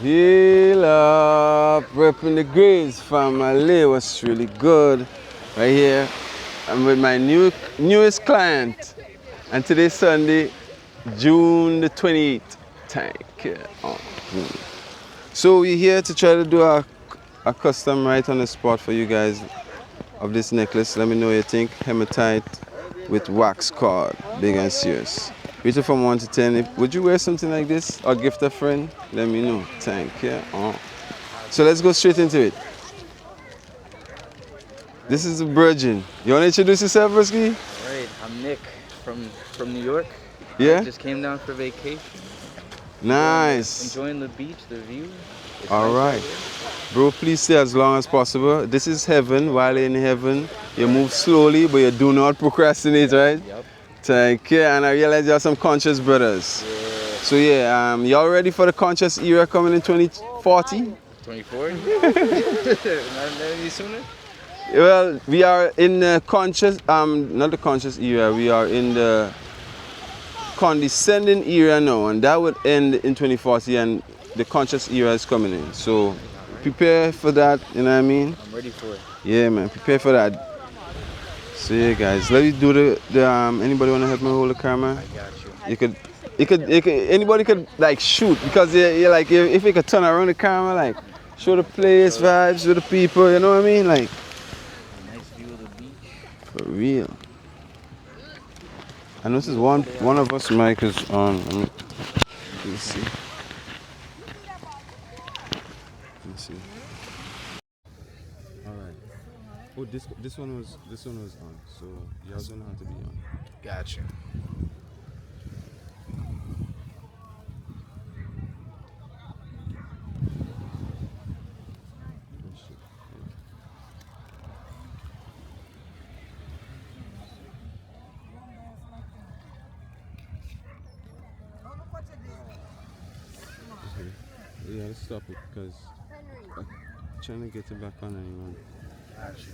Heal up, repping the Graves family was really good. Right here, I'm with my newest client, and today's Sunday, June the 28th. Thank you. Oh, so we're here to try to do a custom right on the spot for you guys of this necklace. Let me know what you think. Hematite with wax cord, big and serious. Rated from 1 to 10. Would you wear something like this or gift a friend? Let me know. Thank you. Oh. So let's go straight into it. This is the Virgin. You want to introduce yourself, Brisky? All right, I'm Nick from New York. Yeah? I just came down for vacation. Nice. Enjoying the beach, the view. It's All nice right. Bro, please stay as long as possible. This is heaven. While you're in heaven, you move slowly, but you do not procrastinate, right? Yep. Thank you. And I realize you have some conscious brothers. Yeah. So yeah, y'all ready for the conscious era coming in 2040? 24? Not any sooner? Well, we are in the conscious, not the conscious era, we are in the condescending era now, and that would end in 2040, and the conscious era is coming in. So prepare for that, you know what I mean? I'm ready for it. Yeah, man, prepare for that. So yeah, guys, let me do the anybody want to help me hold the camera? I got you. Anybody could like shoot, because you're like, if you could turn around the camera, like show the place, vibes with the people, you know what I mean? Like, Nice view of the beach. for real. I noticed one of us mic is on. Let me see. Let me see. All right. Oh, this one was on. So yours gonna have to be on. Got you. Oh, shit. Okay. Yeah, let's stop it because I'm trying to get it back on anyone. Got you.